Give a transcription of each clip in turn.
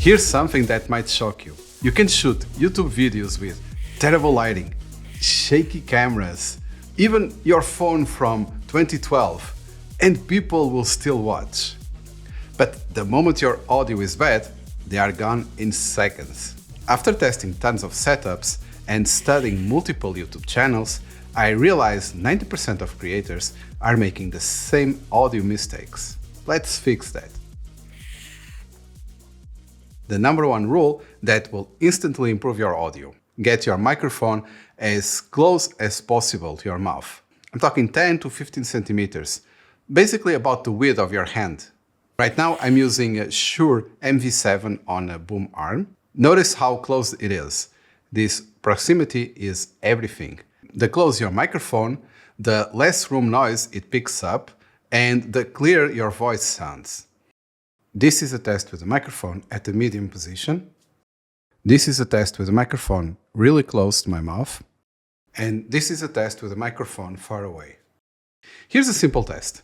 Here's something that might shock you. You can shoot YouTube videos with terrible lighting, shaky cameras, even your phone from 2012, and people will still watch. But the moment your audio is bad, they are gone in seconds. After testing tons of setups and studying multiple YouTube channels, I realized 90% of creators are making the same audio mistakes. Let's fix that. The number one rule that will instantly improve your audio: get your microphone as close as possible to your mouth. I'm talking 10 to 15 centimeters, basically about the width of your hand. Right now I'm using a Shure MV7 on a boom arm. Notice how close it is. This proximity is everything. The closer your microphone, the less room noise it picks up and the clearer your voice sounds. This is a test with the microphone at the medium position. This is a test with the microphone really close to my mouth. And this is a test with the microphone far away. Here's a simple test.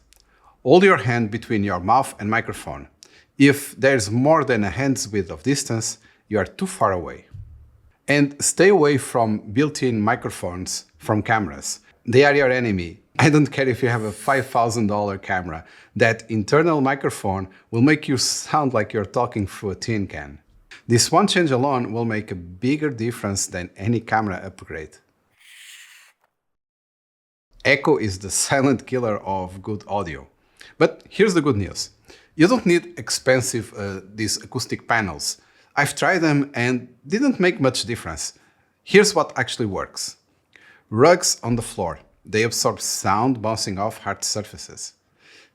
Hold your hand between your mouth and microphone. If there's more than a hand's width of distance, you are too far away. And stay away from built-in microphones from cameras. They are your enemy. I don't care if you have a $5,000 camera. That internal microphone will make you sound like you're talking through a tin can. This one change alone will make a bigger difference than any camera upgrade. Echo is the silent killer of good audio. But here's the good news. You don't need expensive these acoustic panels. I've tried them and didn't make much difference. Here's what actually works. Rugs on the floor. They absorb sound bouncing off hard surfaces.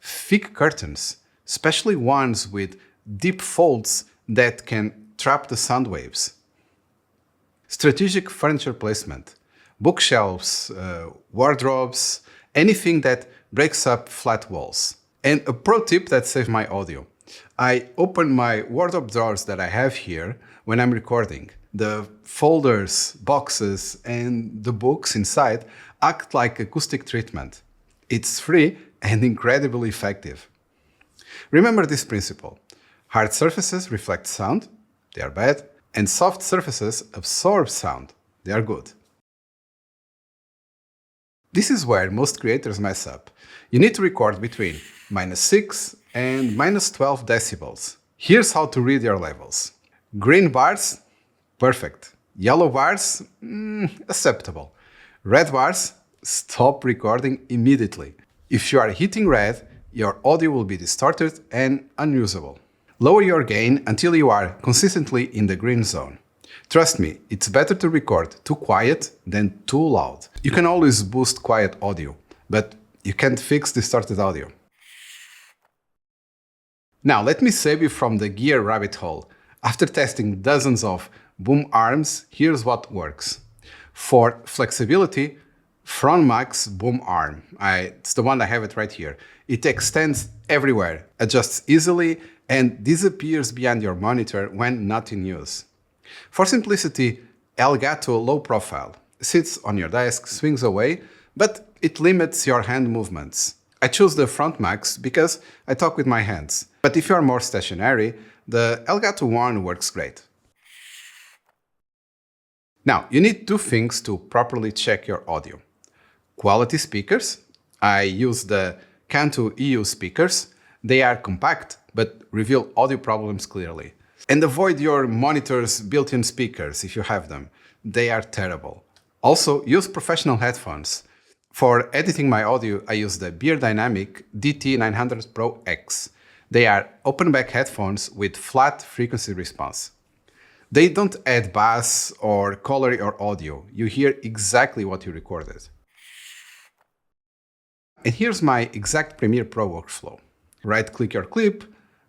Thick curtains, especially ones with deep folds that can trap the sound waves. Strategic furniture placement. Bookshelves, wardrobes, anything that breaks up flat walls. And a pro tip that saved my audio. I open my wardrobe drawers that I have here when I'm recording. The folders, boxes, and the books inside act like acoustic treatment. It's free and incredibly effective. Remember this principle. Hard surfaces reflect sound, they are bad, and soft surfaces absorb sound, they are good. This is where most creators mess up. You need to record between -6 and -12 decibels. Here's how to read your levels. Green bars, perfect. Yellow bars, acceptable. Red bars, stop recording immediately. If you are hitting red, your audio will be distorted and unusable. Lower your gain until you are consistently in the green zone. Trust me, it's better to record too quiet than too loud. You can always boost quiet audio, but you can't fix distorted audio. Now, let me save you from the gear rabbit hole. After testing dozens of boom arms, here's what works. For flexibility, Fronmax boom arm. It's the one I have it right here. It extends everywhere, adjusts easily, and disappears behind your monitor when not in use. For simplicity, Elgato low profile. Sits on your desk, swings away, but it limits your hand movements. I choose the Fronmax because I talk with my hands. But if you are more stationary, the Elgato one works great. Now, you need two things to properly check your audio. Quality speakers. I use the Cantu EU speakers. They are compact, but reveal audio problems clearly. And avoid your monitor's built-in speakers if you have them. They are terrible. Also, use professional headphones. For editing my audio, I use the Beyerdynamic DT900 Pro X. They are open-back headphones with flat frequency response. They don't add bass or color your audio. You hear exactly what you recorded. And here's my exact Premiere Pro workflow. Right-click your clip,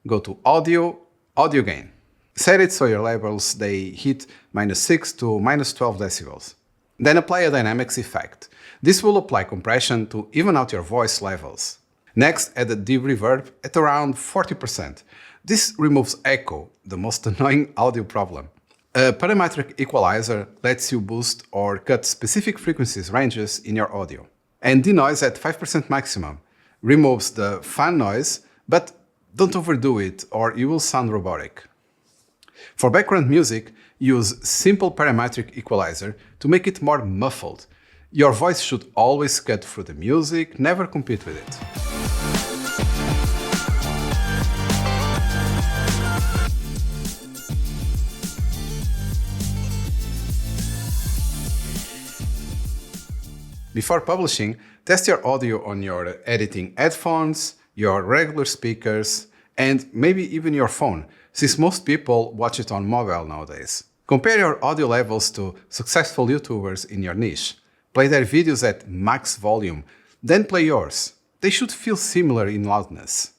go to Audio, Audio Gain. Set it so your levels they hit -6 to -12 decibels. Then apply a dynamics effect. This will apply compression to even out your voice levels. Next, add a deep reverb at around 40%. This removes echo, the most annoying audio problem. A parametric equalizer lets you boost or cut specific frequencies ranges in your audio. And denoise at 5% maximum removes the fan noise, but don't overdo it or you will sound robotic. For background music, use simple parametric equalizer to make it more muffled. Your voice should always cut through the music, never compete with it. Before publishing, test your audio on your editing headphones, your regular speakers, and maybe even your phone, since most people watch it on mobile nowadays. Compare your audio levels to successful YouTubers in your niche. Play their videos at max volume, then play yours. They should feel similar in loudness.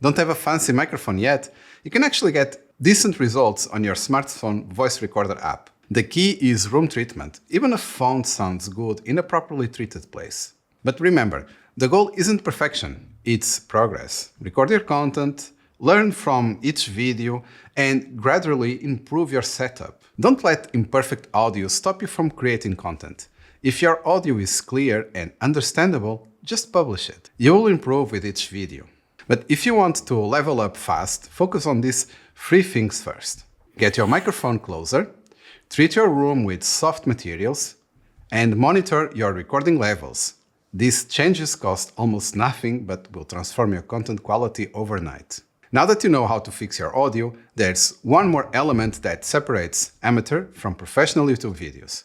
Don't have a fancy microphone yet? You can actually get decent results on your smartphone voice recorder app. The key is room treatment. Even a phone sounds good in a properly treated place. But remember, the goal isn't perfection, it's progress. Record your content, learn from each video, and gradually improve your setup. Don't let imperfect audio stop you from creating content. If your audio is clear and understandable, just publish it. You will improve with each video. But if you want to level up fast, focus on these 3 things first. Get your microphone closer, treat your room with soft materials, and monitor your recording levels. These changes cost almost nothing but will transform your content quality overnight. Now that you know how to fix your audio, there's one more element that separates amateur from professional YouTube videos.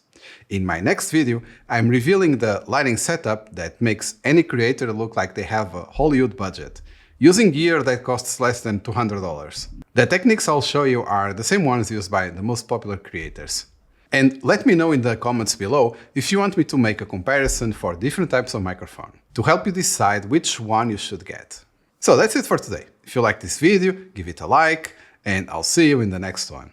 In my next video, I'm revealing the lighting setup that makes any creator look like they have a Hollywood budget, using gear that costs less than $200. The techniques I'll show you are the same ones used by the most popular creators. And let me know in the comments below if you want me to make a comparison for different types of microphone, to help you decide which one you should get. So that's it for today. If you like this video, give it a like, and I'll see you in the next one.